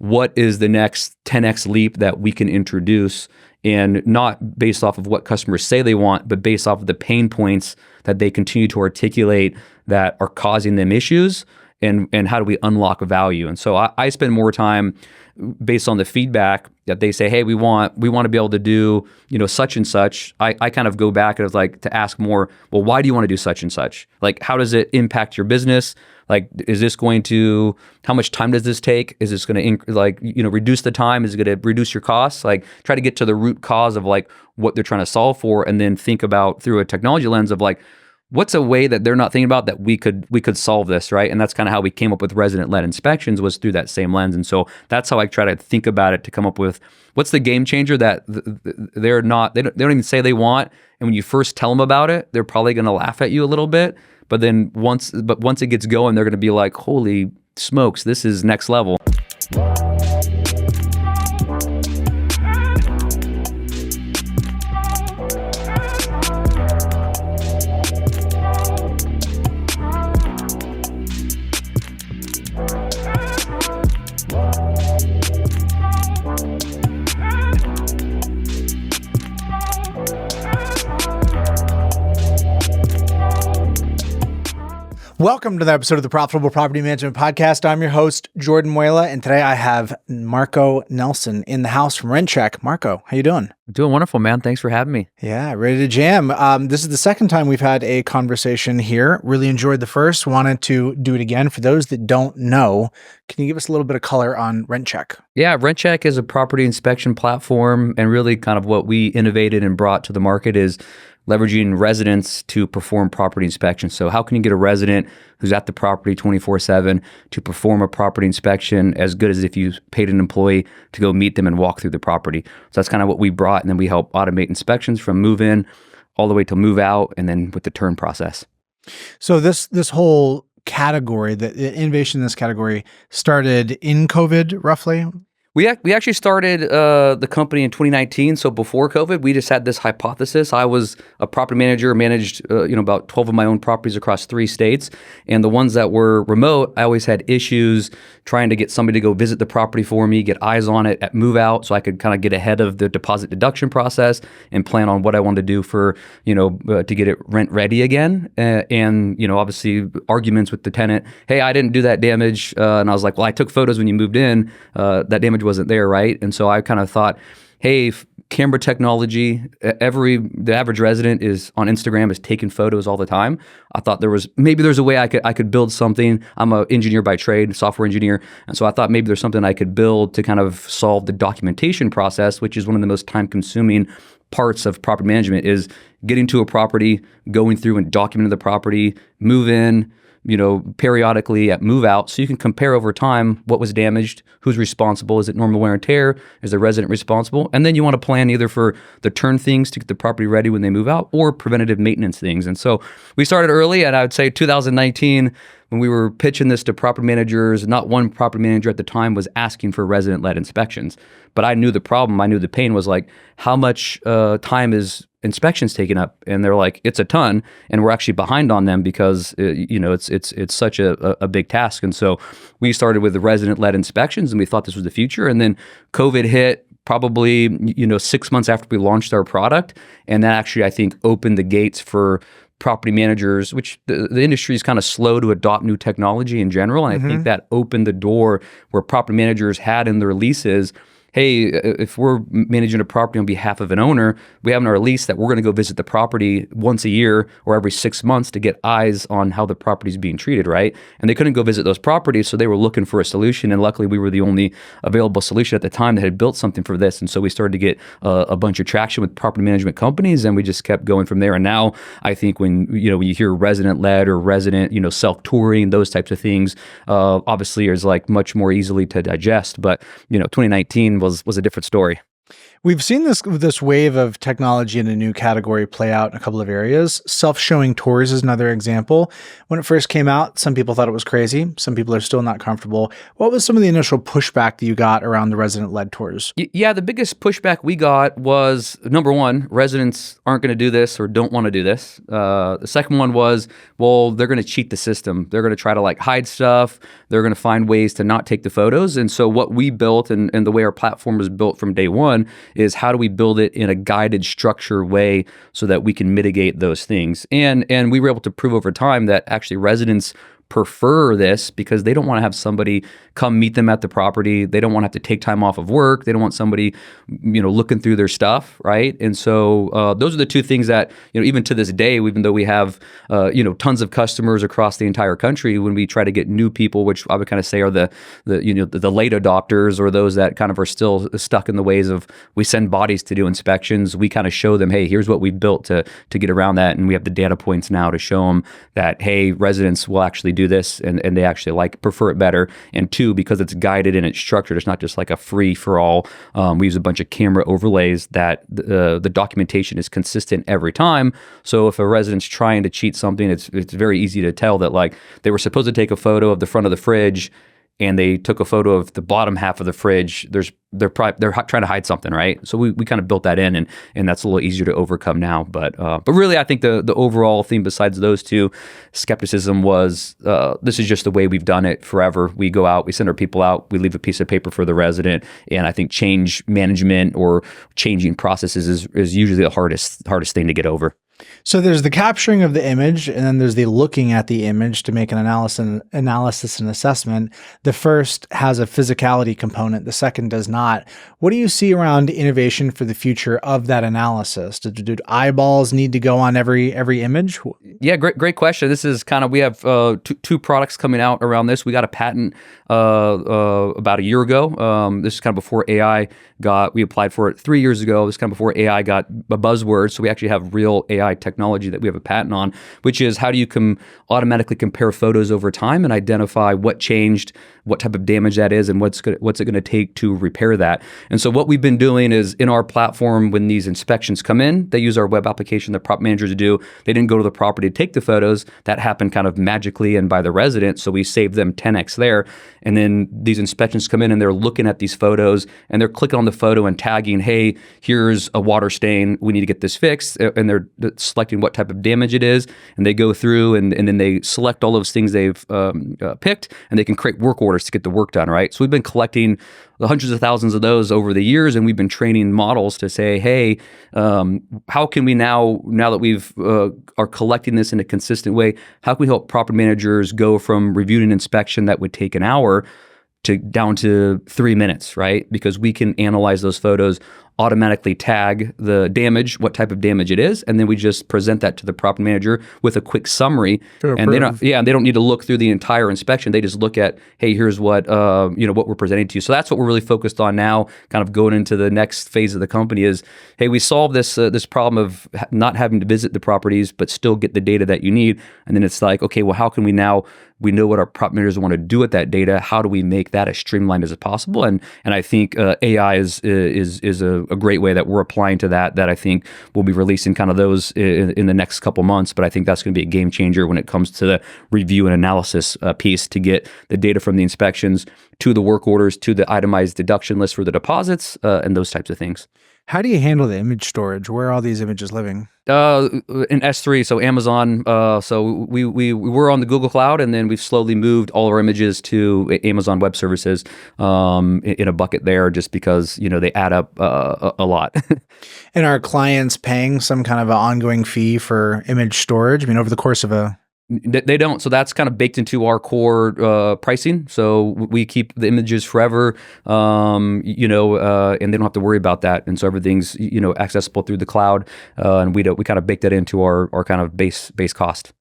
what is the next 10x leap that we can introduce, and not based off of what customers say they want, but based off of the pain points that they continue to articulate that are causing them issues, and how do we unlock value. And so I spend more time based on the feedback that they say, hey, we want to be able to do, such and such. I kind of go back and like to ask more, well, why do you want to do such and such? Like, how does it impact your business? Like, is this going to, how much time does this take? Is this going to reduce the time? Is it going to reduce your costs? Like, try to get to the root cause of like what they're trying to solve for, and then think about through a technology lens of like, what's a way that they're not thinking about that we could solve this, right? And that's kind of how we came up with resident-led inspections, was through that same lens. And so that's how I try to think about it, to come up with what's the game changer that they don't even say they want. And when you first tell them about it, they're probably going to laugh at you a little bit. But then once it gets going, they're going to be like, holy smokes, this is next level. Welcome to the episode of the Profitable Property Management Podcast. I'm your host, Jordan Muela, and today I have Marco Nelson in the house from RentCheck. Marco, how you doing? Doing wonderful, man. Thanks for having me. Yeah, ready to jam. This is the second time we've had a conversation here. Really enjoyed the first. Wanted to do it again. For those that don't know, can you give us a little bit of color on RentCheck? Yeah, RentCheck is a property inspection platform, and really kind of what we innovated and brought to the market is leveraging residents to perform property inspections. So how can you get a resident who's at the property 24/7 to perform a property inspection as good as if you paid an employee to go meet them and walk through the property? So that's kind of what we brought, and then we help automate inspections from move in all the way to move out, and then with the turn process. So this whole category, the innovation in this category started in COVID, roughly? We actually started the company in 2019. So before COVID, we just had this hypothesis. I was a property manager, managed about 12 of my own properties across 3 states. And the ones that were remote, I always had issues trying to get somebody to go visit the property for me, get eyes on it at move out, so I could kind of get ahead of the deposit deduction process and plan on what I wanted to do for, to get it rent ready again. And obviously arguments with the tenant. Hey, I didn't do that damage. And I was like, well, I took photos when you moved in. That damage wasn't there, right? And so I kind of thought, hey, camera technology, the average resident is on Instagram is taking photos all the time. I thought there's a way I could build something. I'm an engineer by trade, software engineer, and so I thought maybe there's something I could build to kind of solve the documentation process, which is one of the most time-consuming parts of property management, is getting to a property, going through and documenting the property, move in, periodically at move out, so you can compare over time what was damaged, who's responsible, is it normal wear and tear, is the resident responsible? And then you want to plan either for the turn things to get the property ready when they move out, or preventative maintenance things. And so we started early, and I would say 2019, when we were pitching this to property managers, not one property manager at the time was asking for resident-led inspections. But I knew the problem, I knew the pain was like, how much time is inspections taken up? And they're like, it's a ton, and we're actually behind on them because it's such a big task. And so we started with the resident-led inspections, and we thought this was the future. And then COVID hit probably 6 months after we launched our product, and that actually, I think, opened the gates for property managers, which the industry is kind of slow to adopt new technology in general. And I think that opened the door where property managers had in their leases, hey, if we're managing a property on behalf of an owner, we have in our lease that we're going to go visit the property once a year or every 6 months to get eyes on how the property is being treated, right? And they couldn't go visit those properties, so they were looking for a solution. And luckily, we were the only available solution at the time that had built something for this. And so we started to get a bunch of traction with property management companies, and we just kept going from there. And now I think when you hear resident-led or resident, self-touring, those types of things, obviously is like much more easily to digest. But 2019 was a different story. We've seen this wave of technology in a new category play out in a couple of areas. Self-showing tours is another example. When it first came out, some people thought it was crazy. Some people are still not comfortable. What was some of the initial pushback that you got around the resident-led tours? Yeah, the biggest pushback we got was number one, residents aren't going to do this or don't want to do this. The second one was, well, they're going to cheat the system. They're going to try to like hide stuff. They're going to find ways to not take the photos. And so what we built and the way our platform was built from day one is how do we build it in a guided, structured way so that we can mitigate those things. And we were able to prove over time that actually residents prefer this because they don't want to have somebody come meet them at the property. They don't want to have to take time off of work. They don't want somebody, looking through their stuff, right? And so those are the two things that, even to this day, even though we have, tons of customers across the entire country, when we try to get new people, which I would kind of say are the late adopters or those that kind of are still stuck in the ways of we send bodies to do inspections, we kind of show them, hey, here's what we've built to get around that. And we have the data points now to show them that, hey, residents will actually do this and they actually prefer it better. And two, because it's guided and it's structured, it's not just like a free for all. We use a bunch of camera overlays that the documentation is consistent every time. So if a resident's trying to cheat something, it's very easy to tell that they were supposed to take a photo of the front of the fridge and they took a photo of the bottom half of the fridge. They're trying to hide something, right? So we kind of built that in, and that's a little easier to overcome now. But really, I think the overall theme besides those two, skepticism was this is just the way we've done it forever. We go out, we send our people out, we leave a piece of paper for the resident, and I think change management or changing processes is usually the hardest thing to get over. So there's the capturing of the image, and then there's the looking at the image to make an analysis and assessment. The first has a physicality component. The second does not. What do you see around innovation for the future of that analysis? Do eyeballs need to go on every image? Yeah, great question. This is kind of, we have two products coming out around this. We got a patent about a year ago. This is kind of before AI we applied for it 3 years ago. This is kind of before AI got a buzzword. So we actually have real AI technology that we have a patent on, which is how do you automatically compare photos over time and identify what changed, what type of damage that is, and what's it going to take to repair that. And so what we've been doing is in our platform, when these inspections come in, they use our web application that prop managers do. They didn't go to the property to take the photos. That happened kind of magically and by the resident. So we saved them 10x there. And then these inspections come in and they're looking at these photos and they're clicking on the photo and tagging, hey, here's a water stain. We need to get this fixed. And they're selecting what type of damage it is. And they go through and then they select all those things they've picked, and they can create work orders to get the work done, right? So we've been collecting the hundreds of thousands of those over the years, and we've been training models to say, hey, how can we now that we've are collecting this in a consistent way, how can we help property managers go from reviewing an inspection that would take an hour down to 3 minutes, right? Because we can analyze those photos, automatically tag the damage, what type of damage it is, and then we just present that to the property manager with a quick summary. And they don't need to look through the entire inspection. They just look at, hey, here's what what we're presenting to you. So that's what we're really focused on now, kind of going into the next phase of the company is, hey, we solve this problem of not having to visit the properties, but still get the data that you need. And then it's like, okay, well, how can we know what our property managers want to do with that data. How do we make that as streamlined as possible? And I think AI is a great way that we're applying to that I think we'll be releasing kind of those in the next couple months. But I think that's going to be a game changer when it comes to the review and analysis piece to get the data from the inspections to the work orders to the itemized deduction list for the deposits and those types of things. How do you handle the image storage? Where are all these images living? In S3, so Amazon. So we were on the Google Cloud, and then we've slowly moved all our images to Amazon Web Services in a bucket there, just because they add up a lot. And are clients paying some kind of an ongoing fee for image storage? I mean, over the course of They don't. So that's kind of baked into our core pricing. So we keep the images forever, and they don't have to worry about that. And so everything's accessible through the cloud, and we kind of bake that into our kind of base cost.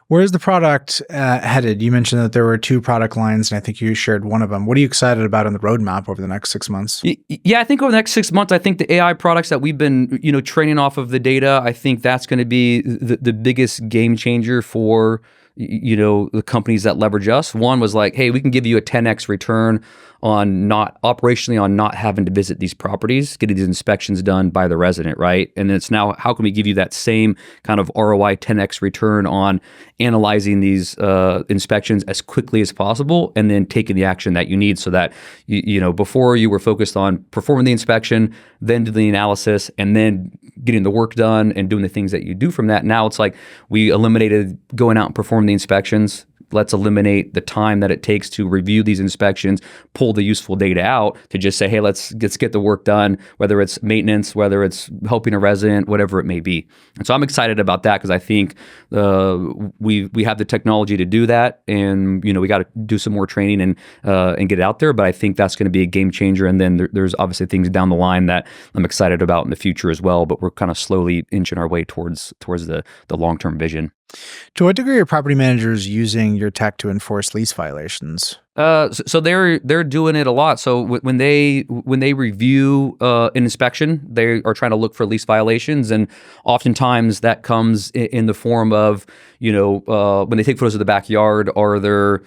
Where is the product headed? You mentioned that there were 2 product lines, and I think you shared one of them. What are you excited about on the roadmap over the next 6 months? Yeah, I think over the next 6 months, I think the AI products that we've been, training off of the data, I think that's going to be the biggest game changer for, the companies that leverage us. One was like, hey, we can give you a 10x return on not operationally on not having to visit these properties, getting these inspections done by the resident, right? And it's now, how can we give you that same kind of ROI 10x return on analyzing these inspections as quickly as possible, and then taking the action that you need, so that before you were focused on performing the inspection, then do the analysis, and then getting the work done and doing the things that you do from that. Now it's like we eliminated going out and performing the inspections. Let's eliminate the time that it takes to review these inspections, pull the useful data out to just say, hey, let's get the work done, whether it's maintenance, whether it's helping a resident, whatever it may be. And so I'm excited about that, because I think we have the technology to do that, and we got to do some more training and get it out there. But I think that's going to be a game changer. And then there's obviously things down the line that I'm excited about in the future as well. But we're kind of slowly inching our way towards the long-term vision. To what degree are property managers using your tech to enforce lease violations? So they're doing it a lot. So when they review an inspection, they are trying to look for lease violations, and oftentimes that comes in the form of when they take photos of the backyard, are there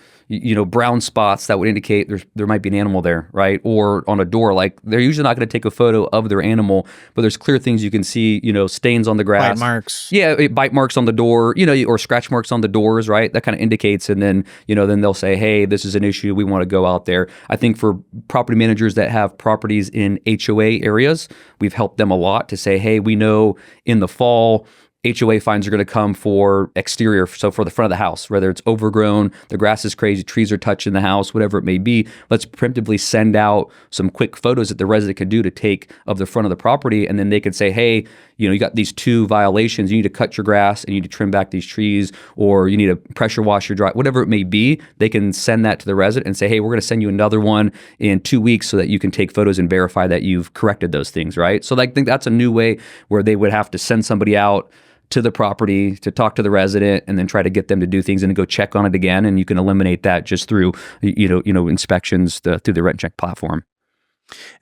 brown spots that would indicate there might be an animal there, right? Or on a door, like they're usually not going to take a photo of their animal, but there's clear things you can see, stains on the grass, Bite marks, bite marks on the door, or scratch marks on the doors, right? That kind of indicates, and then then they'll say, hey, this is an issue. We want to go out there. I think for property managers that have properties in HOA areas, we've helped them a lot to say, hey, we know in the fall, HOA fines are going to come for exterior, so for the front of the house, whether it's overgrown, the grass is crazy, trees are touching the house, whatever it may be. Let's preemptively send out some quick photos that the resident could do to take of the front of the property, and then they could say, hey, you got these 2 violations, you need to cut your grass, and you need to trim back these trees, or you need to pressure wash your drive, whatever it may be. They can send that to the resident and say, hey, we're going to send you another one in 2 weeks so that you can take photos and verify that you've corrected those things, right? So I think that's a new way where they would have to send somebody out to the property to talk to the resident, and then try to get them to do things and to go check on it again. And you can eliminate that just through inspections through the RentCheck platform.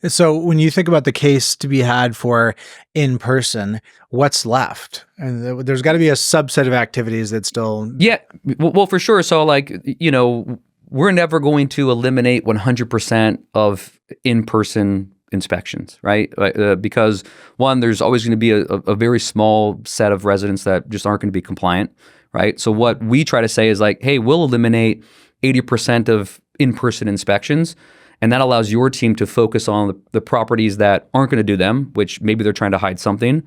So when you think about the case to be had for in person, what's left? And there's got to be a subset of activities that still... Yeah, well, for sure. So we're never going to eliminate 100% of in-person inspections, right? Because one, there's always going to be a very small set of residents that just aren't going to be compliant, right? So what we try to say is like, hey, we'll eliminate 80% of in-person inspections, and that allows your team to focus on the properties that aren't going to do them, which maybe they're trying to hide something.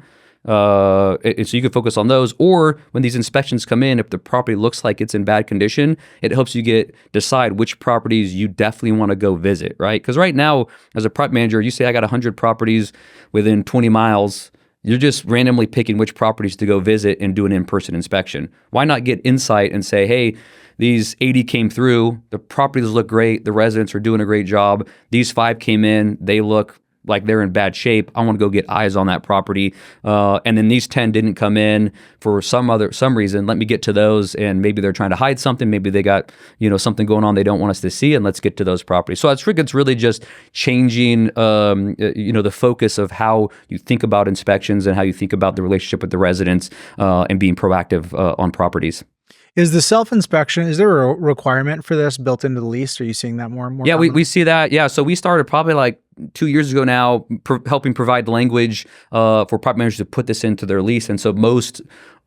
So you can focus on those. Or when these inspections come in, if the property looks like it's in bad condition, it helps you decide which properties you definitely want to go visit, right? Because right now, as a property manager, you say I got 100 properties within 20 miles. You're just randomly picking which properties to go visit and do an in-person inspection. Why not get insight and say, hey, these 80 came through, the properties look great, the residents are doing a great job. These 5 came in, they look like they're in bad shape. I want to go get eyes on that property. And then these 10 didn't come in for some reason. Let me get to those, and maybe they're trying to hide something. Maybe they got, something going on they don't want us to see, and let's get to those properties. So it's really just changing, the focus of how you think about inspections and how you think about the relationship with the residents, and being proactive on properties. Is the self-inspection, is there a requirement for this built into the lease? Are you seeing that more and more? Yeah, we see that. Yeah, so we started probably like 2 years ago now, helping provide language for property managers to put this into their lease. And so most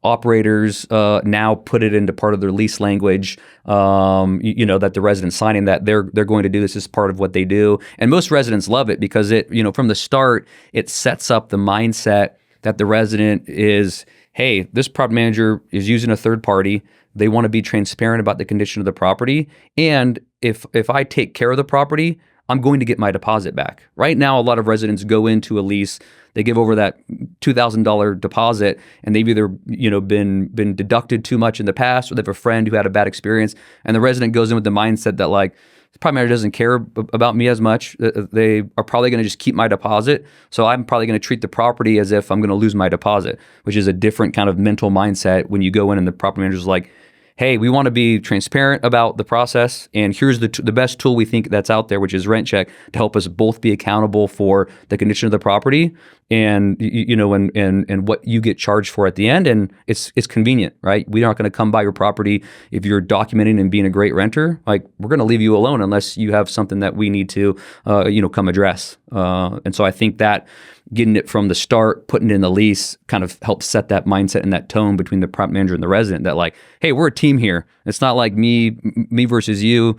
operators now put it into part of their lease language, that the resident's signing that they're going to do this as part of what they do. And most residents love it because it, from the start, it sets up the mindset that the resident is, hey, this property manager is using a third party. They want to be transparent about the condition of the property. And if I take care of the property, I'm going to get my deposit back. Right now, a lot of residents go into a lease, they give over that $2,000 deposit, and they've either been deducted too much in the past, or they have a friend who had a bad experience, and the resident goes in with the mindset that like, the property manager doesn't care about me as much. They are probably going to just keep my deposit. So I'm probably going to treat the property as if I'm going to lose my deposit, which is a different kind of mental mindset when you go in and the property manager is like, hey, we want to be transparent about the process, and here's the best tool we think that's out there, which is RentCheck, to help us both be accountable for the condition of the property and and what you get charged for at the end, and it's convenient, right? We're not going to come by your property if you're documenting and being a great renter. Like, we're going to leave you alone unless you have something that we need to come address. And so I think that getting it from the start, putting it in the lease, kind of helps set that mindset and that tone between the property manager and the resident, that like, hey, we're a team here. It's not like me versus you,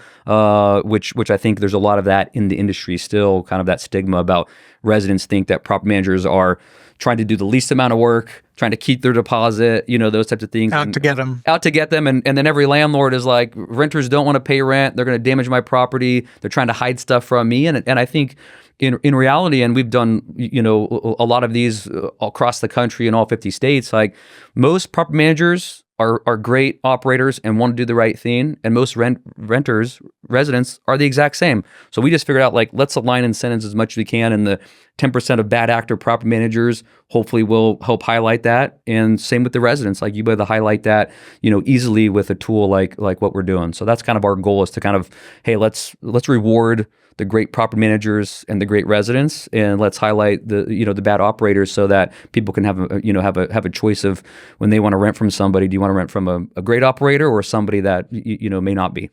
which I think there's a lot of that in the industry still, kind of that stigma about residents think that property managers are trying to do the least amount of work, trying to keep their deposit, those types of things. Out to get them. And then every landlord is like, renters don't want to pay rent. They're going to damage my property. They're trying to hide stuff from me. And I think in reality, and we've done, a lot of these across the country in all 50 states, like most property managers are great operators and want to do the right thing. And most residents are the exact same. So we just figured out, like, let's align incentives as much as we can. And the 10% of bad actor property managers hopefully will help highlight that. And same with the residents, like, you be able to highlight that, easily with a tool like what we're doing. So that's kind of our goal, is to kind of, hey, let's reward the great property managers and the great residents, and let's highlight the the bad operators, so that people can have a choice of, when they want to rent from somebody, do you want to rent from a great operator or somebody that may not be?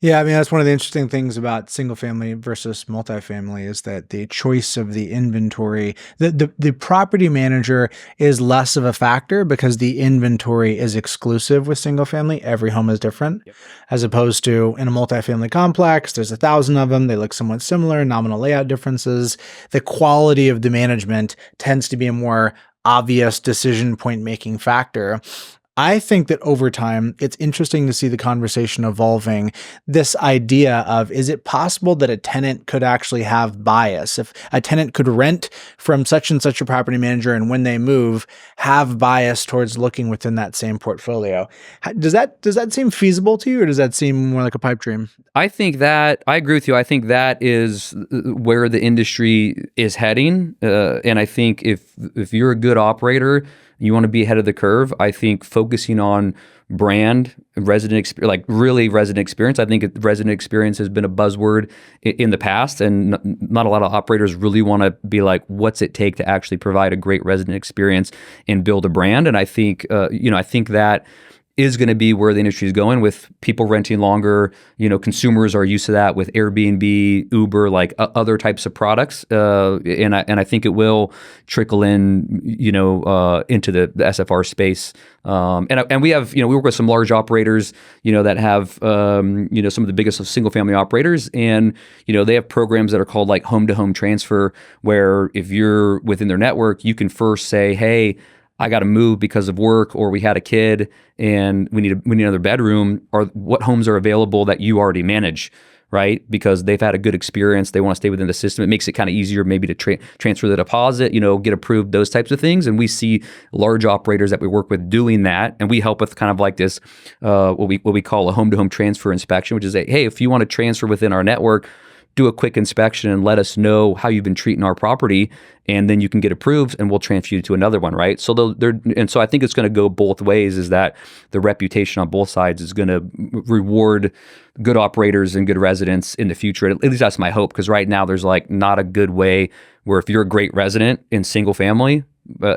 Yeah, I mean, that's one of the interesting things about single family versus multifamily, is that the choice of the inventory, the property manager is less of a factor because the inventory is exclusive with single family. Every home is different. Yep. As opposed to in a multifamily complex, there's 1,000 of them. They look somewhat similar, nominal layout differences. The quality of the management tends to be a more obvious decision point making factor. I think that over time, it's interesting to see the conversation evolving. This idea of, is it possible that a tenant could actually have bias? If a tenant could rent from such and such a property manager, and when they move, have bias towards looking within that same portfolio. Does that seem feasible to you, or does that seem more like a pipe dream? I agree with you. I think that is where the industry is heading. And I think if you're a good operator, you want to be ahead of the curve, I think focusing on brand, resident experience. I think resident experience has been a buzzword in the past, and not a lot of operators really want to be like, what's it take to actually provide a great resident experience and build a brand? And I think, I think that is going to be where the industry is going, with people renting longer. Consumers are used to that with Airbnb, Uber, like other types of products. And I think it will trickle in, into the SFR space. And we have, we work with some large operators, that have, some of the biggest single family operators, and, they have programs that are called like home to home transfer, where if you're within their network, you can first say, hey, I got to move because of work, or we had a kid and we need another bedroom, or what homes are available that you already manage, right? Because they've had a good experience. They want to stay within the system. It makes it kind of easier maybe to transfer the deposit, get approved, those types of things. And we see large operators that we work with doing that. And we help with kind of like this, what we call a home-to-home transfer inspection, which is hey, if you want to transfer within our network, do a quick inspection and let us know how you've been treating our property, and then you can get approved and we'll transfer you to another one, right? So so I think it's going to go both ways, is that the reputation on both sides is going to reward good operators and good residents in the future. At least that's my hope, because right now there's like not a good way where if you're a great resident in single family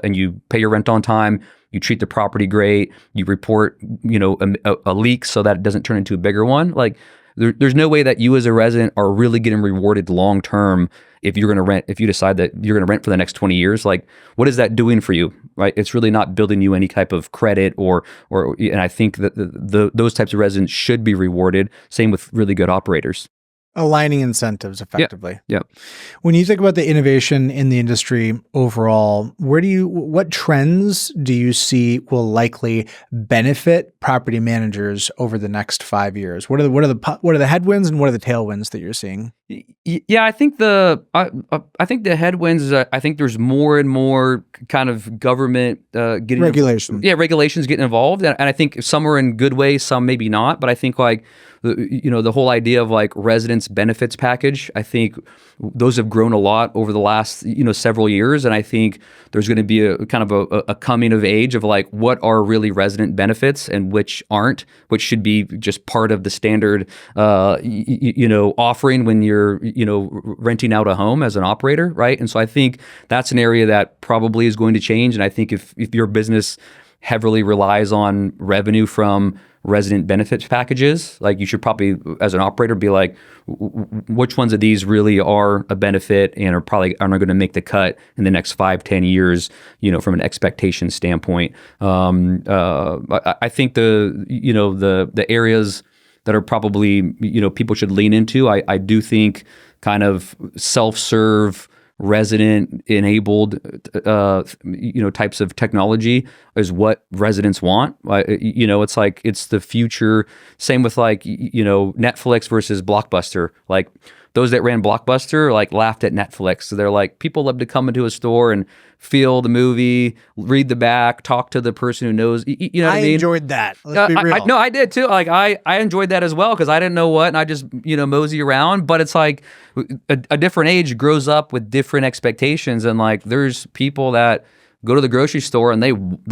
and you pay your rent on time, you treat the property great, you report, a leak so that it doesn't turn into a bigger one, like there's no way that you as a resident are really getting rewarded long term if you're going to rent. If you decide that you're going to rent for the next 20 years, like, what is that doing for you, right? It's really not building you any type of credit, and I think that those types of residents should be rewarded. Same with really good operators. Aligning incentives effectively. Yeah. When you think about the innovation in the industry overall, what trends do you see will likely benefit property managers over the next 5 years? What are the headwinds and what are the tailwinds that you're seeing? Yeah, I think the headwinds is I think there's more and more kind of government getting regulations. Regulations getting involved, and I think some are in good ways, some maybe not. But I think like the whole idea of like residents benefits package, I think those have grown a lot over the last several years, and I think there's going to be a kind of a coming of age of like what are really resident benefits and which aren't, which should be just part of the standard offering when you're you're, renting out a home as an operator, right? And so I think that's an area that probably is going to change. And I think if your business heavily relies on revenue from resident benefits packages, like you should probably, as an operator, be like, which ones of these really are a benefit and are not going to make the cut in the next 5-10 years, from an expectation standpoint. I think the areas that are probably, people should lean into, I do think kind of self-serve, resident enabled types of technology is what residents want. It's like, it's the future. Same with like, Netflix versus Blockbuster. Like those that ran Blockbuster like laughed at Netflix. So they're like, people love to come into a store and feel the movie, read the back, talk to the person who knows. You know what I mean? I enjoyed that. Let's be real. I did too. Like I enjoyed that as well because I didn't know what, and I just mosey around. But it's like a different age grows up with different expectations, and like there's people that go to the grocery store and they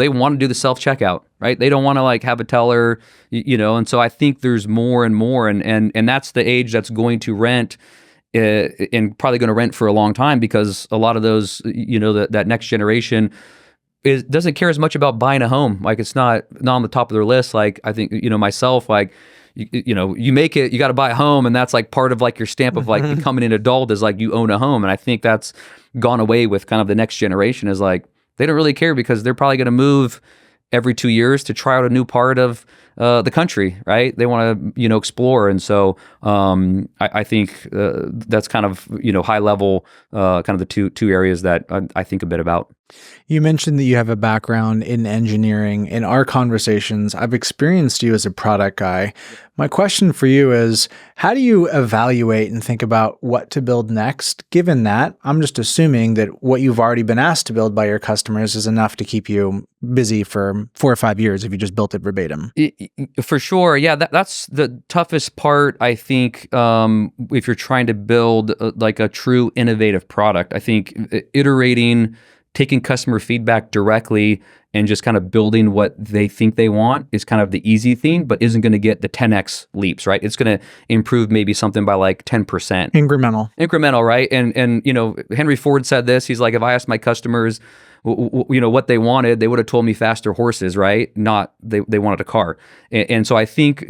want to do the self checkout, right? They don't want to like have a teller, And so I think there's more and more, and that's the age that's going to rent. And probably going to rent for a long time because a lot of those, that next generation doesn't care as much about buying a home. Like it's not on the top of their list. Like I think, myself, like, you make it, you got to buy a home, and that's like part of like your stamp of like becoming an adult is like you own a home. And I think that's gone away with kind of the next generation is like, they don't really care because they're probably going to move every 2 years to try out a new part of the country, right? They want to, explore. And so I think that's kind of, high level, kind of the two areas that I think a bit about. You mentioned that you have a background in engineering. In our conversations, I've experienced you as a product guy. My question for you is, how do you evaluate and think about what to build next? Given that, I'm just assuming that what you've already been asked to build by your customers is enough to keep you busy for 4 or 5 years if you just built it verbatim. For sure. Yeah, that's the toughest part, I think, if you're trying to build like a true innovative product. I think iterating, taking customer feedback directly and just kind of building what they think they want is kind of the easy thing, but isn't going to get the 10x leaps, right? It's going to improve maybe something by like 10%. Incremental, right? And Henry Ford said this. He's like, if I asked my customers, what they wanted, they would have told me faster horses, right? Not they wanted a car. And so I think,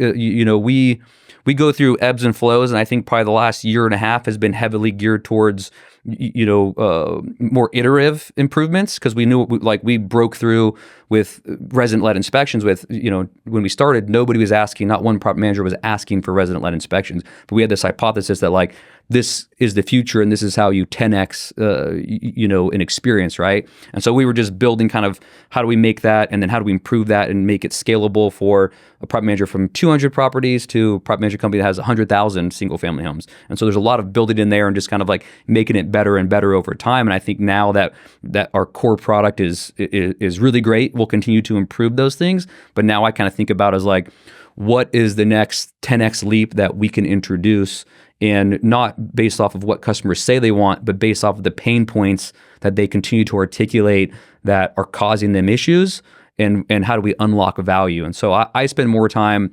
we go through ebbs and flows, and I think probably the last year and a half has been heavily geared towards, more iterative improvements because we knew we broke through with resident-led inspections. With when we started, nobody was asking, not one property manager was asking for resident-led inspections, but we had this hypothesis that like this is the future and this is how you 10x an experience, right? And so we were just building kind of how do we make that, and then how do we improve that and make it scalable for a property manager from 200 properties to a property manager company that has 100,000 single family homes. And so there's a lot of building in there and just kind of like making it better and better over time. And I think now that our core product is really great, we'll continue to improve those things. But now I kind of think about as like, what is the next 10x leap that we can introduce, and not based off of what customers say they want, but based off of the pain points that they continue to articulate that are causing them issues, and how do we unlock value. And so I spend more time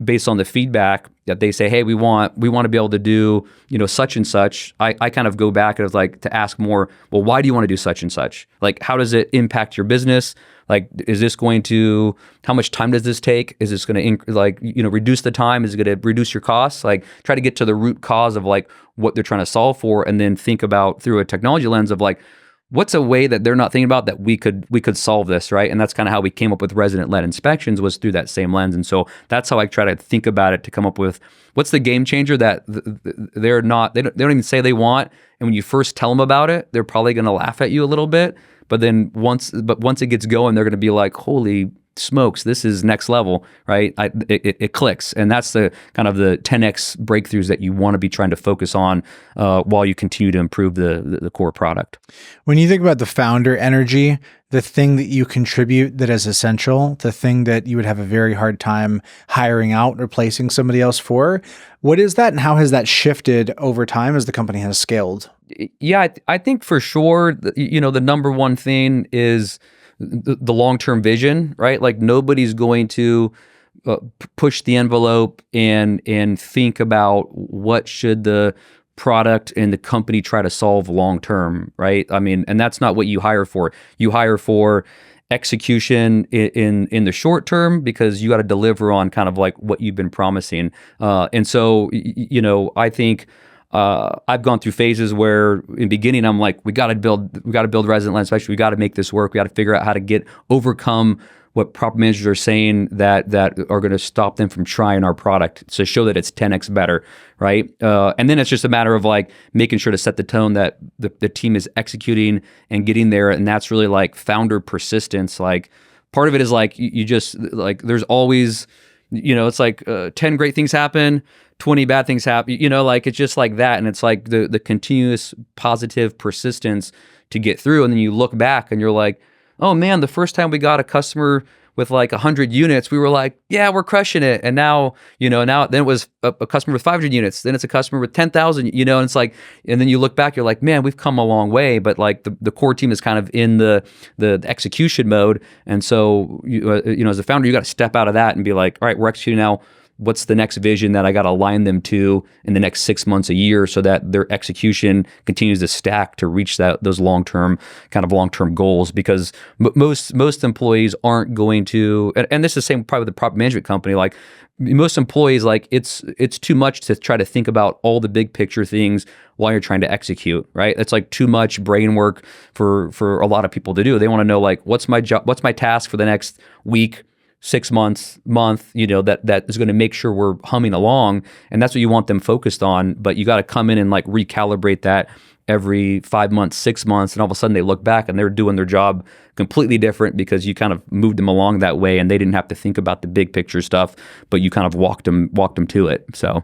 based on the feedback that they say, hey, we want to be able to do, such and such. I kind of go back and it's like to ask more, well, why do you want to do such and such? Like, how does it impact your business? Like, is this going to, how much time does this take? Is this going to reduce the time? Is it going to reduce your costs? Like, try to get to the root cause of like what they're trying to solve for, and then think about through a technology lens of like, what's a way that they're not thinking about that we could solve this, right? And that's kind of how we came up with resident-led inspections, was through that same lens. And so that's how I try to think about it, to come up with what's the game changer that they don't even say they want. And when you first tell them about it, they're probably going to laugh at you a little bit. But then once it gets going, they're going to be like, holy smokes, this is next level, right? It clicks. And that's the kind of the 10x breakthroughs that you want to be trying to focus on while you continue to improve the core product. When you think about the founder energy, the thing that you contribute that is essential, the thing that you would have a very hard time hiring out, replacing somebody else for, what is that, and how has that shifted over time as the company has scaled? Yeah, I think for sure, the number one thing is the long-term vision, right? Like, nobody's going to push the envelope and think about what should the product and the company try to solve long term, right? I mean, and that's not what you hire for. You hire for execution in the short term because you got to deliver on kind of like what you've been promising. And so, I think I've gone through phases where in the beginning I'm like, we got to build resident land inspection. We got to make this work. We got to figure out how to overcome what property managers are saying that are going to stop them from trying our product to show that it's 10x better, right? And then it's just a matter of like making sure to set the tone that the team is executing and getting there, and that's really like founder persistence. Like part of it is like you just like there's always, it's like 10 great things happen, 20 bad things happen, like it's just like that, and it's like the continuous positive persistence to get through, and then you look back and you're like, oh man, the first time we got a customer with like 100 units, we were like, yeah, we're crushing it. And now, then it was a customer with 500 units. Then it's a customer with 10,000, and it's like, and then you look back, you're like, man, we've come a long way. But like the core team is kind of in the execution mode. And so, as a founder, you got to step out of that and be like, all right, we're executing now. What's the next vision that I got to align them to in the next 6 months, a year, so that their execution continues to stack to reach those long-term goals? Because most employees aren't going to, and this is the same probably with the property management company. Like most employees, like it's too much to try to think about all the big picture things while you're trying to execute, right? It's like too much brain work for a lot of people to do. They want to know like, what's my job, what's my task for the next week, 6 months, month, that is going to make sure we're humming along. And that's what you want them focused on. But you got to come in and like recalibrate that every 5 months, 6 months. And all of a sudden they look back and they're doing their job completely different because you kind of moved them along that way and they didn't have to think about the big picture stuff, but you kind of walked them to it. So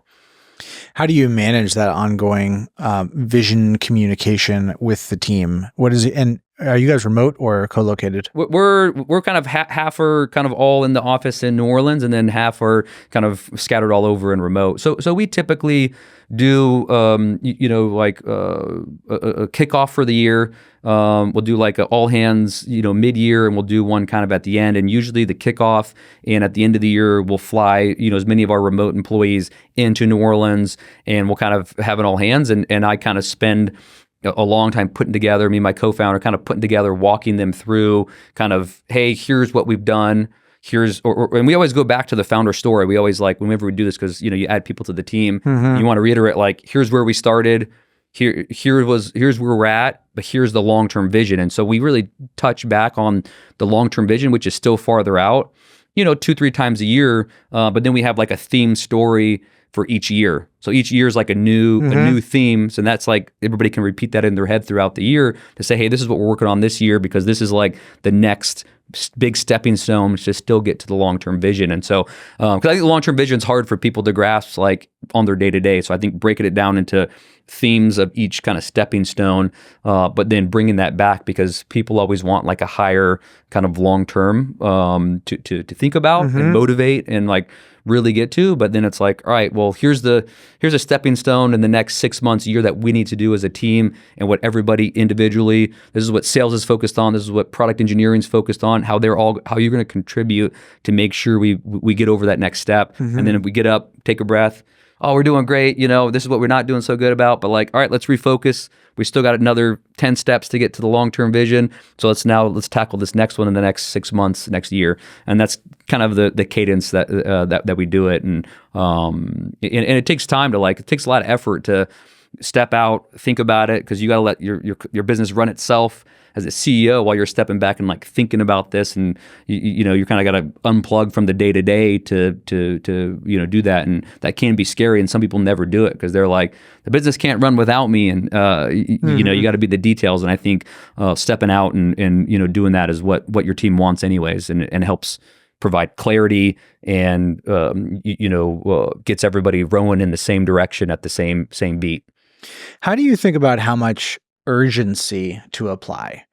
how do you manage that ongoing vision communication with the team? What is it? And are you guys remote or co-located? We're kind of half are kind of all in the office in New Orleans, and then half are kind of scattered all over and remote. So we typically do like a kickoff for the year. We'll do like an all hands mid-year, and we'll do one kind of at the end. And usually the kickoff and at the end of the year we'll fly as many of our remote employees into New Orleans, and we'll kind of have an all hands. And I kind of spend a long time putting together, me and my co-founder kind of putting together, walking them through kind of, hey, here's what we've done. And we always go back to the founder story. We always like, whenever we do this, because you add people to the team, you want to reiterate like, here's where we started, here's where we're at, but here's the long-term vision. And so we really touch back on the long-term vision, which is still farther out, 2-3 times a year. But then we have like a theme story for each year. So each year is like a new theme. So that's like everybody can repeat that in their head throughout the year to say, hey, this is what we're working on this year because this is like the next big stepping stone to still get to the long-term vision. And so, because I think the long-term vision is hard for people to grasp like on their day-to-day. So I think breaking it down into themes of each kind of stepping stone, but then bringing that back because people always want like a higher kind of long-term to think about and motivate and like really get to. But then it's like, all right, well, here's a stepping stone in the next 6 months, a year that we need to do as a team, and what everybody individually, this is what sales is focused on, this is what product engineering is focused on, how you're going to contribute to make sure we get over that next step. And then if we get up, take a breath, oh, we're doing great, this is what we're not doing so good about, but like, all right, let's refocus. We still got another 10 steps to get to the long-term vision. So let's tackle this next one in the next 6 months, next year. And that's kind of the cadence that we do it. And it takes time it takes a lot of effort to step out, think about it, because you got to let your business run itself as a CEO while you're stepping back and like thinking about this, and you kind of got to unplug from the day to day to do that, and that can be scary. And some people never do it because they're like, the business can't run without me, and you got to be the details. And I think stepping out and doing that is what your team wants anyways, and helps provide clarity and gets everybody rowing in the same direction at the same beat. How do you think about how much urgency to apply?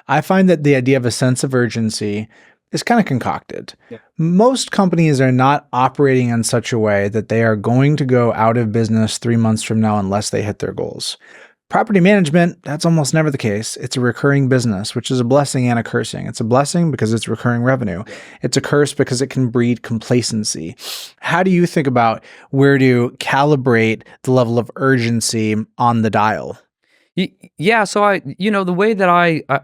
I find that the idea of a sense of urgency is kind of concocted. Yeah. Most companies are not operating in such a way that they are going to go out of business 3 months from now unless they hit their goals. Property management, that's almost never the case. It's a recurring business, which is a blessing and a cursing. It's a blessing because it's recurring revenue. It's a curse because it can breed complacency. How do you think about where to calibrate the level of urgency on the dial? Yeah, so the way that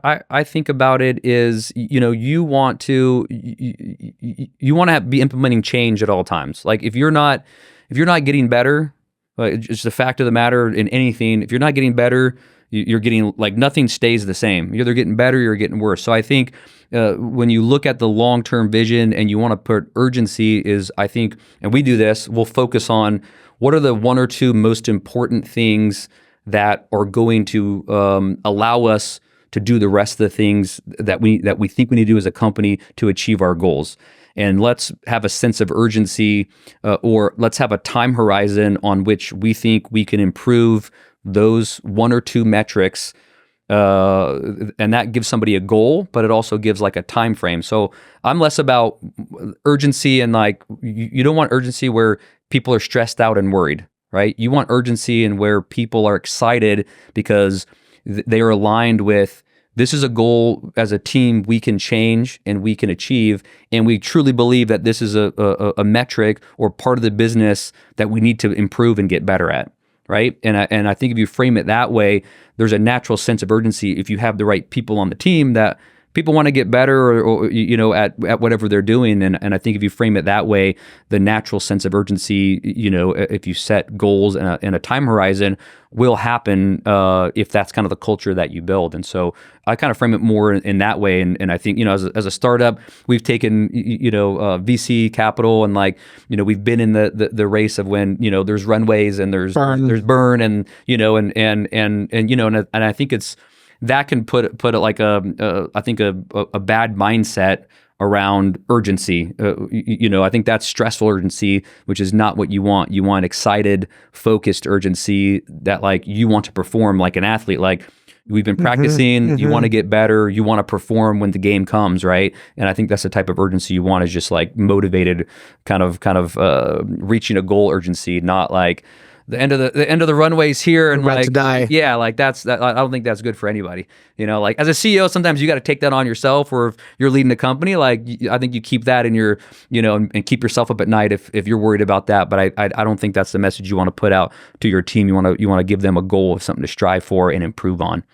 I think about it is, you want to be implementing change at all times. Like if you're not getting better, it's just the fact of the matter in anything. If you're not getting better, you're getting like nothing stays the same. You're either getting better or you're getting worse. So I think when you look at the long-term vision and you want to put urgency is, I think, and we do this, we'll focus on what are the one or two most important things that are going to allow us to do the rest of the things that we think we need to do as a company to achieve our goals. And let's have a sense of urgency, or let's have a time horizon on which we think we can improve those one or two metrics, and that gives somebody a goal, but it also gives like a time frame. So I'm less about urgency, and like you don't want urgency where people are stressed out and worried, right? You want urgency and where people are excited because they are aligned with, this is a goal as a team we can change and we can achieve, and we truly believe that this is a metric or part of the business that we need to improve and get better at, right? And I think if you frame it that way, there's a natural sense of urgency if you have the right people on the team that people want to get better or at whatever they're doing. And I think if you frame it that way, the natural sense of urgency, if you set goals and a time horizon, will happen if that's kind of the culture that you build. And so I kind of frame it more in that way. And I think, as a startup, we've taken, VC capital and we've been in the race of when, there's runways and there's burn and, and I think that can put it like I think a bad mindset around urgency. I think that's stressful urgency, which is not what you want. You want excited, focused urgency that like you want to perform like an athlete. Like we've been practicing, you want to get better, you want to perform when the game comes, right? And I think that's the type of urgency you want, is just like motivated, kind of reaching a goal urgency, not like the end of the runway's here and about to die. Yeah, like I don't think that's good for anybody. Like as a CEO, sometimes you got to take that on yourself, or if you're leading a company, like I think you keep that in your, and keep yourself up at night if you're worried about that. But I don't think that's the message you want to put out to your team. You want to give them a goal of something to strive for and improve on.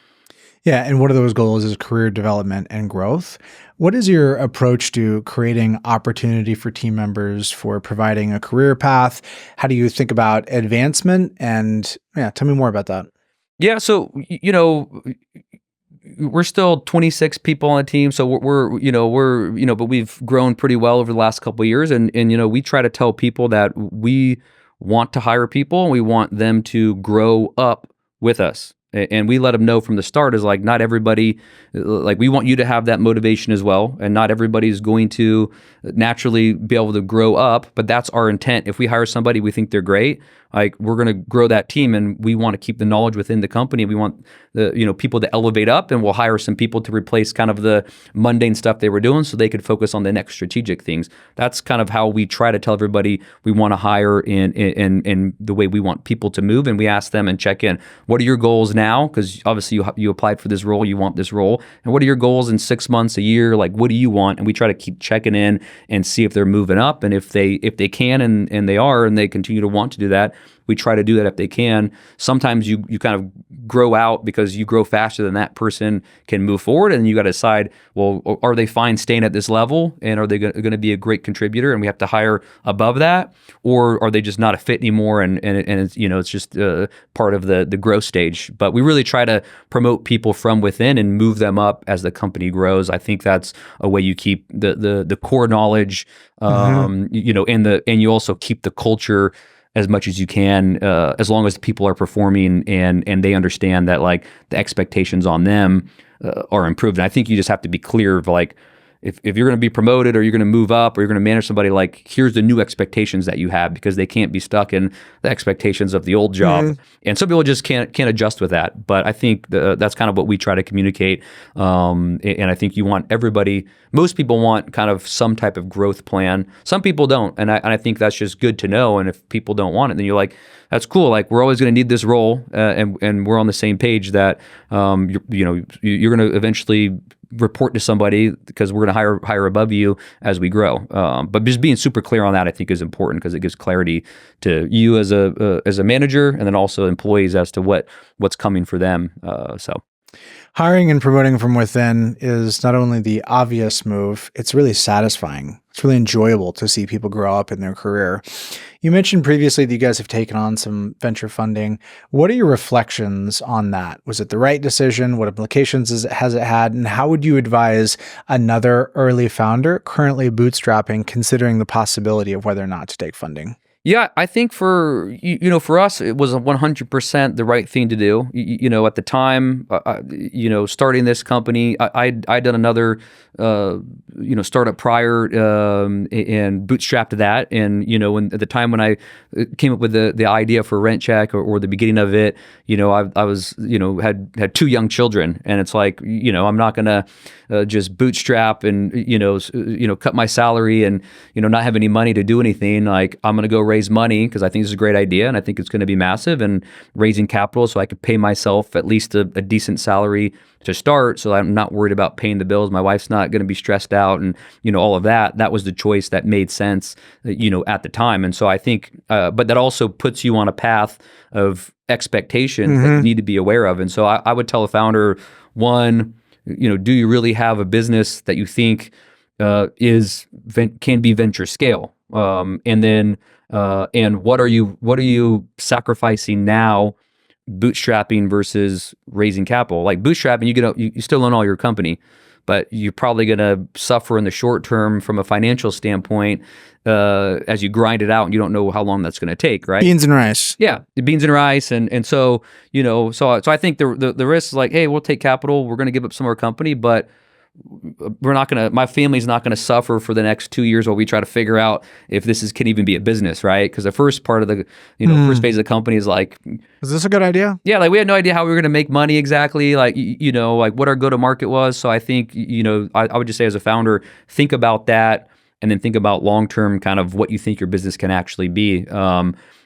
Yeah, and one of those goals is career development and growth. What is your approach to creating opportunity for team members, for providing a career path? How do you think about advancement? And tell me more about that. Yeah, so we're still 26 people on the team, so but we've grown pretty well over the last couple of years, and we try to tell people that we want to hire people and we want them to grow up with us. And we let them know from the start is like, not everybody, like we want you to have that motivation as well. And not everybody's going to naturally be able to grow up, but that's our intent. If we hire somebody, we think they're great, like we're going to grow that team, and we want to keep the knowledge within the company. We want the people to elevate up, and we'll hire some people to replace kind of the mundane stuff they were doing so they could focus on the next strategic things. That's kind of how we try to tell everybody we want to hire in the way we want people to move. And we ask them and check in, what are your goals now? Because obviously you applied for this role, you want this role. And what are your goals in 6 months, a year? Like, what do you want? And we try to keep checking in and see if they're moving up. And if they can and they are, and they continue to want to do that, we try to do that if they can. Sometimes you kind of grow out because you grow faster than that person can move forward, and you got to decide, well, are they fine staying at this level, and are they going to be a great contributor, and we have to hire above that, or are they just not a fit anymore, and it's it's just part of the growth stage. But we really try to promote people from within and move them up as the company grows. I think that's a way you keep the core knowledge, and you also keep the culture as much as you can, as long as people are performing and they understand that like the expectations on them are improved. And I think you just have to be clear of like, if you're going to be promoted or you're going to move up or you're going to manage somebody, like here's the new expectations that you have, because they can't be stuck in the expectations of the old job. And some people just can't adjust with that. But I think that's kind of what we try to communicate. And I think you want everybody, most people want kind of some type of growth plan. Some people don't. And I think that's just good to know. And if people don't want it, then you're like, that's cool. Like we're always going to need this role, and we're on the same page that you're going to eventually report to somebody because we're going to hire above you as we grow. But just being super clear on that, I think, is important because it gives clarity to you as a manager, and then also employees as to what's coming for them. Hiring and promoting from within is not only the obvious move, it's really satisfying. It's really enjoyable to see people grow up in their career. You mentioned previously that you guys have taken on some venture funding. What are your reflections on that? Was it the right decision? What implications has it had? And how would you advise another early founder currently bootstrapping, considering the possibility of whether or not to take funding? Yeah, I think for us, it was 100% the right thing to do. At the time, starting this company, I'd done another, startup prior, and bootstrapped that. And, at the time when I came up with the idea for RentCheck or the beginning of it, I was, had two young children, and it's like, I'm not going to just bootstrap and, cut my salary and, not have any money to do anything. Like, I'm going to go raise money because I think this is a great idea and I think it's going to be massive, and raising capital so I could pay myself at least a decent salary to start, so I'm not worried about paying the bills. My wife's not going to be stressed out, and all of that. That was the choice that made sense, at the time. And so I think, but that also puts you on a path of expectations that you need to be aware of. And so I would tell a founder, one, do you really have a business that you think can be venture scale? And then and what are you sacrificing now, bootstrapping versus raising capital? Like bootstrapping, you still own all your company, but you're probably going to suffer in the short term from a financial standpoint as you grind it out, and you don't know how long that's going to take, right? Beans and rice. Yeah, the beans and rice, and so so I think the risk is like, hey, we'll take capital, we're going to give up some of our company, but my family's not going to suffer for the next 2 years while we try to figure out if this can even be a business, right? Because the first part of the, first phase of the company is like, is this a good idea? Yeah, like we had no idea how we were going to make money exactly, like, like what our go-to-market was. So I think, I would just say as a founder, think about that, and then think about long-term kind of what you think your business can actually be.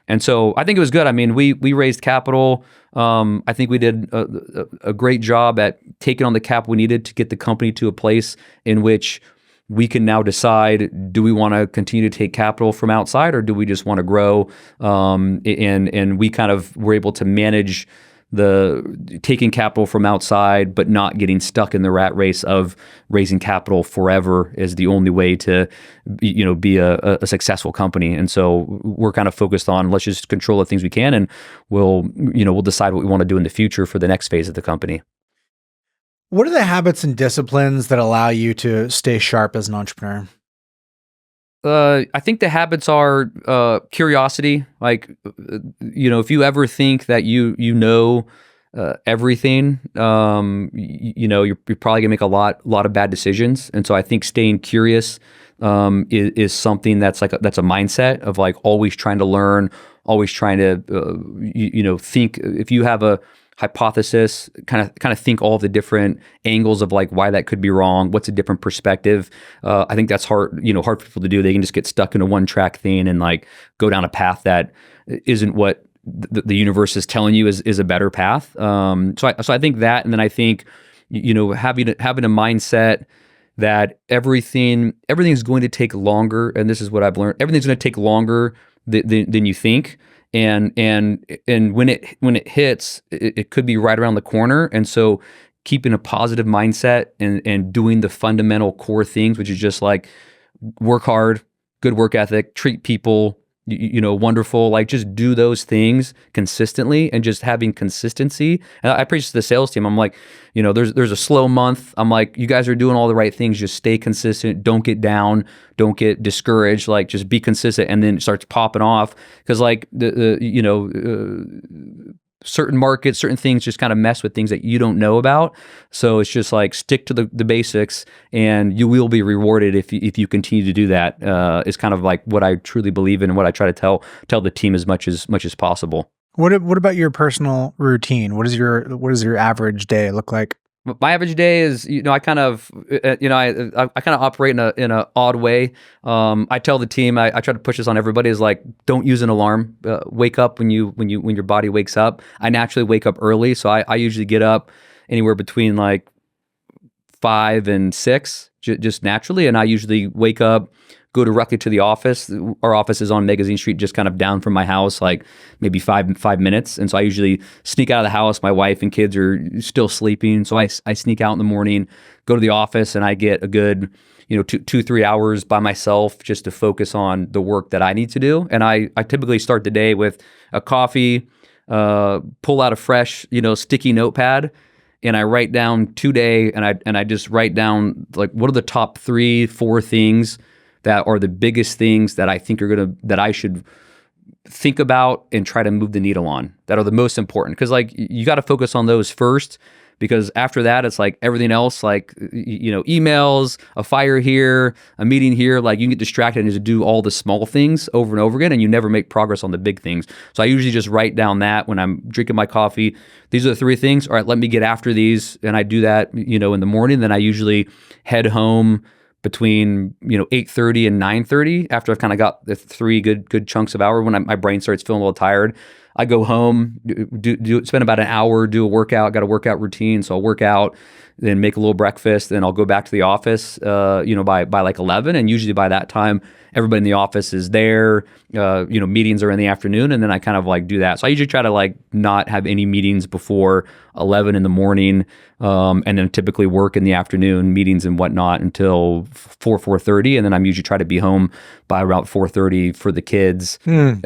And so I think it was good. I mean, we raised capital. I think we did a great job at taking on the cap we needed to get the company to a place in which we can now decide, do we want to continue to take capital from outside, or do we just want to grow? And we kind of were able to manage the taking capital from outside, but not getting stuck in the rat race of raising capital forever is the only way to, be a successful company. And so we're kind of focused on, let's just control the things we can, and we'll decide what we want to do in the future for the next phase of the company. What are the habits and disciplines that allow you to stay sharp as an entrepreneur? I think the habits are curiosity. Like, if you ever think that you know everything, you're probably gonna make a lot of bad decisions. And so I think staying curious is something that's a mindset of like always trying to learn, always trying to think. If you have a hypothesis, kind of think all of the different angles of like why that could be wrong, what's a different perspective. I think that's hard for people to do. They can just get stuck in a one track thing and like go down a path that isn't what the universe is telling you is a better path. So I think that, and then I think having a mindset that everything's going to take longer, and this is what I've learned. Everything's going to take longer than you think. And when it hits, it could be right around the corner. And so keeping a positive mindset and doing the fundamental core things, which is just like work hard, good work ethic, treat people, wonderful, like just do those things consistently, and just having consistency. And I preach to the sales team. I'm like, there's a slow month. I'm like, you guys are doing all the right things. Just stay consistent. Don't get down. Don't get discouraged. Like just be consistent, and then it starts popping off. Because like certain markets, certain things just kind of mess with things that you don't know about. So it's just like stick to the basics, and you will be rewarded if you continue to do that. Is kind of like what I truly believe in, and what I try to tell the team as much as possible. What about your personal routine? What does your average day look like? My average day is, I kind of, I kind of operate in a odd way. I tell the team, I try to push this on everybody, is like, don't use an alarm. Wake up when your body wakes up. I naturally wake up early, so I usually get up anywhere between like 5 and 6, just naturally, and I usually wake up, go directly to the office. Our office is on Magazine Street, just kind of down from my house, like maybe five minutes. And so I usually sneak out of the house. My wife and kids are still sleeping, so I sneak out in the morning, go to the office, and I get a good 2-3 hours by myself just to focus on the work that I need to do. And I typically start the day with a coffee, pull out a fresh sticky notepad, and I write down today, and I just write down like, what are the top 3-4 things that are the biggest things that I think that I should think about and try to move the needle on, that are the most important. Because like, you got to focus on those first, because after that, it's like everything else, like, emails, a fire here, a meeting here, like you can get distracted and just do all the small things over and over again, and you never make progress on the big things. So I usually just write down that when I'm drinking my coffee, these are the 3 things. All right, let me get after these. And I do that, in the morning. Then I usually head home between 8:30 and 9:30, after I've kind of got the 3 good chunks of hour when my brain starts feeling a little tired. I go home, spend about an hour, do a workout. Got a workout routine, so I'll work out, then make a little breakfast, then I'll go back to the office, by like 11, and usually by that time, everybody in the office is there. Meetings are in the afternoon, and then I kind of like do that. So I usually try to like not have any meetings before 11 in the morning, and then typically work in the afternoon, meetings and whatnot, until 4:30, and then I'm usually try to be home by around 4:30 for the kids. And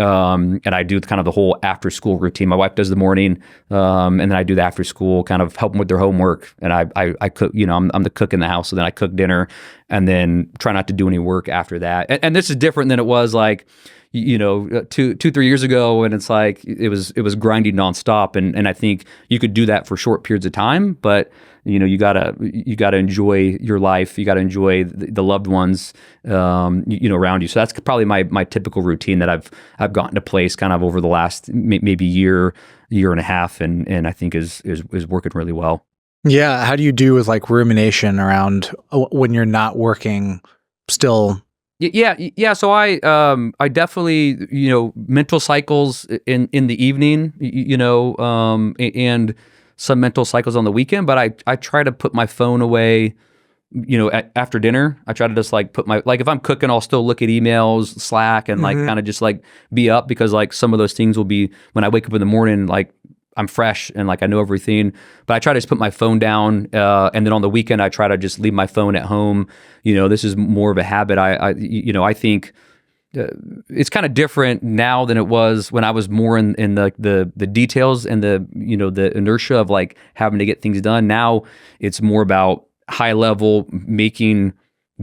I do kind of the whole after school routine. My wife does the morning, and then I do the after school, kind of help them with their homework, and I cook. I'm the cook in the house, so then I cook dinner, and then try not to do any work after that. And this is different than it was like 2-3 years ago, and it's like it was grinding nonstop, and I think you could do that for short periods of time, but you gotta enjoy your life, you gotta enjoy the loved ones around you. So that's probably my typical routine that I've gotten to place kind of over the last maybe year and a half, and I think is working really well. Yeah, how do you do with like rumination around when you're not working still? Yeah. So I definitely, mental cycles in the evening, and some mental cycles on the weekend, but I try to put my phone away, after dinner. I try to just like if I'm cooking, I'll still look at emails, Slack, and like kind of just like be up, because like some of those things will be when I wake up in the morning, like I'm fresh and like I know everything, but I try to just put my phone down, and then on the weekend I try to just leave my phone at home. This is more of a habit. I think it's kind of different now than it was when I was more in the details and the inertia of like having to get things done. Now it's more about high level, making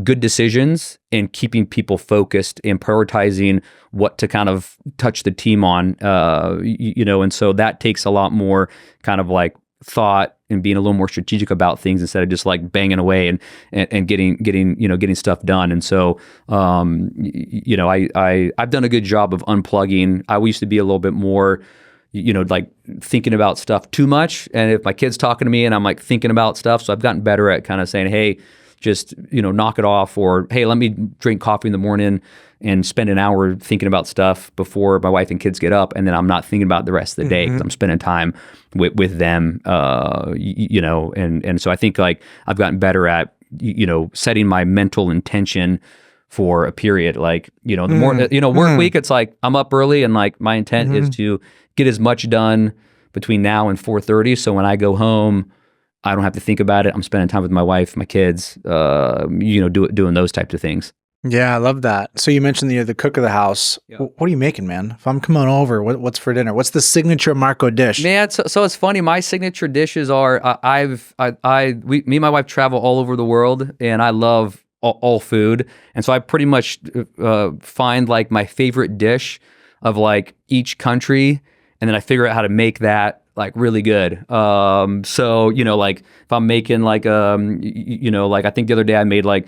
good decisions and keeping people focused and prioritizing what to kind of touch the team on, and so that takes a lot more kind of like thought and being a little more strategic about things instead of just like banging away and getting stuff done. And so, I've done a good job of unplugging. I used to be a little bit more, like thinking about stuff too much. And if my kid's talking to me and I'm like thinking about stuff, so I've gotten better at kind of saying, hey, just, knock it off, or, hey, let me drink coffee in the morning and spend an hour thinking about stuff before my wife and kids get up. And then I'm not thinking about the rest of the day because I'm spending time with them, and so I think like I've gotten better at, setting my mental intention for a period. Like, the more, work week, it's like I'm up early and like my intent is to get as much done between now and 4:30. So when I go home, I don't have to think about it. I'm spending time with my wife, my kids, doing those types of things. Yeah, I love that. So you mentioned that you're the cook of the house. Yeah. What are you making, man? If I'm coming over, what's for dinner? What's the signature Marco dish? Man, so it's funny. My signature dishes are me and my wife travel all over the world, and I love all food, and so I pretty much find like my favorite dish of like each country, and then I figure out how to make that like really good. So, like if I'm making like, like I think the other day I made like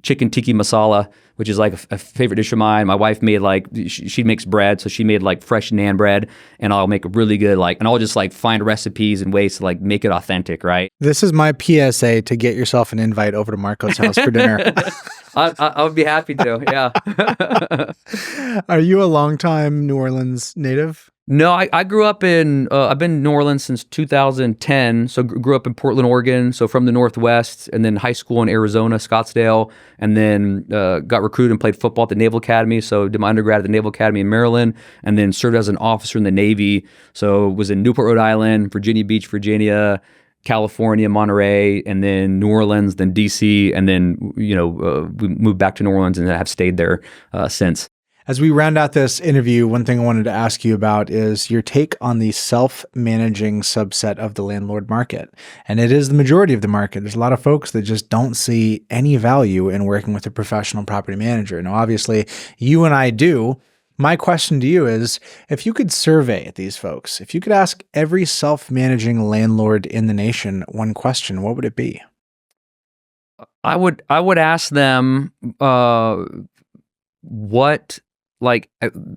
chicken tikka masala, which is like a favorite dish of mine. My wife made like, she makes bread. So she made like fresh naan bread, and I'll make a really good, like, and I'll just like find recipes and ways to like make it authentic. Right. This is my PSA to get yourself an invite over to Marco's house for dinner. I would be happy to. Yeah. Are you a longtime New Orleans native? No, I grew up in, I've been in New Orleans since 2010. So grew up in Portland, Oregon. So from the Northwest, and then high school in Arizona, Scottsdale, and then got recruited and played football at the Naval Academy. So did my undergrad at the Naval Academy in Maryland, and then served as an officer in the Navy. So was in Newport, Rhode Island, Virginia Beach, Virginia, California, Monterey, and then New Orleans, then DC, and then, we moved back to New Orleans and have stayed there since. As we round out this interview, one thing I wanted to ask you about is your take on the self-managing subset of the landlord market. And it is the majority of the market. There's a lot of folks that just don't see any value in working with a professional property manager. Now, obviously, you and I do. My question to you is, if you could survey these folks, if you could ask every self-managing landlord in the nation one question, what would it be? I would ask them what, like,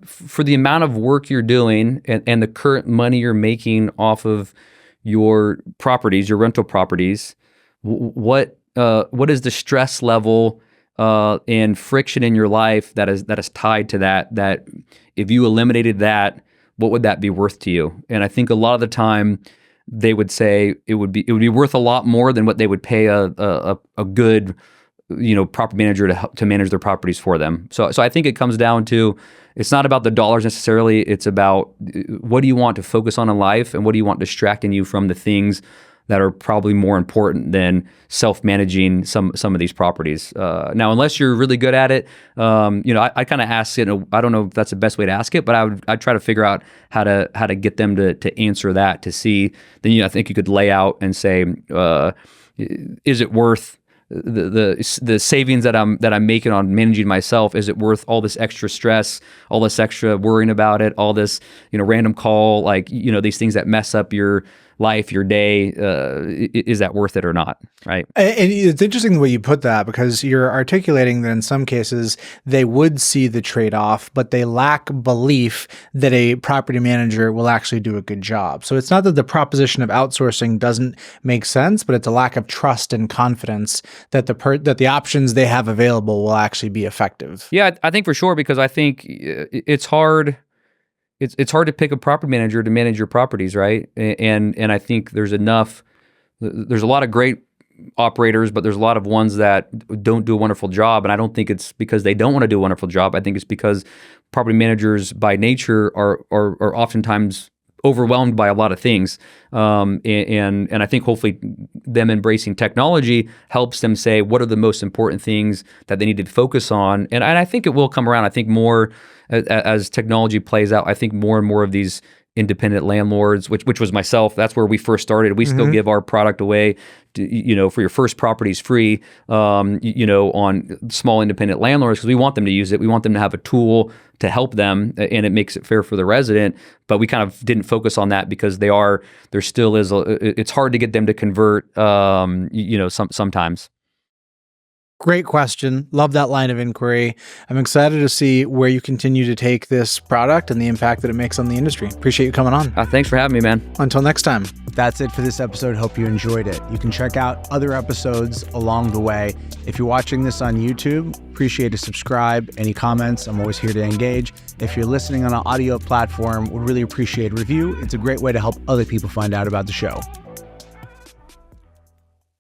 for the amount of work you're doing and the current money you're making off of your properties, your rental properties, what is the stress level and friction in your life that is tied to that if you eliminated that, what would that be worth to you? And I think a lot of the time they would say it would be worth a lot more than what they would pay a good property manager to manage their properties for them. So I think it comes down to, it's not about the dollars necessarily. It's about what do you want to focus on in life, and what do you want distracting you from the things that are probably more important than self-managing some of these properties. Now, unless you're really good at it, I kind of ask it. I don't know if that's the best way to ask it, but I'd try to figure out how to get them to answer that, to see. Then I think you could lay out and say, is it worth the savings that I'm making on managing myself? Is it worth all this extra stress, all this extra worrying about it, all this random call, like these things that mess up your life, your day? Is that worth it or not? Right. And it's interesting the way you put that, because you're articulating that in some cases they would see the trade-off, but they lack belief that a property manager will actually do a good job. So it's not that the proposition of outsourcing doesn't make sense, but it's a lack of trust and confidence that the options they have available will actually be effective. Yeah, I think for sure, because I think it's hard. It's hard to pick a property manager to manage your properties, right? And I think there's a lot of great operators, but there's a lot of ones that don't do a wonderful job. And I don't think it's because they don't want to do a wonderful job. I think it's because property managers by nature are oftentimes overwhelmed by a lot of things. And I think hopefully them embracing technology helps them say, what are the most important things that they need to focus on? And I think it will come around. I think more as technology plays out, I think more and more of these independent landlords, which was myself, that's where we first started. We still give our product away to, for your first properties free, on small independent landlords, because we want them to use it. We want them to have a tool to help them, and it makes it fair for the resident. But we kind of didn't focus on that because there still is, it's hard to get them to convert, sometimes. Great question. Love that line of inquiry. I'm excited to see where you continue to take this product and the impact that it makes on the industry. Appreciate you coming on. Thanks for having me, man. Until next time. That's it for this episode. Hope you enjoyed it. You can check out other episodes along the way. If you're watching this on YouTube, appreciate a subscribe. Any comments, I'm always here to engage. If you're listening on an audio platform, would really appreciate a review. It's a great way to help other people find out about the show.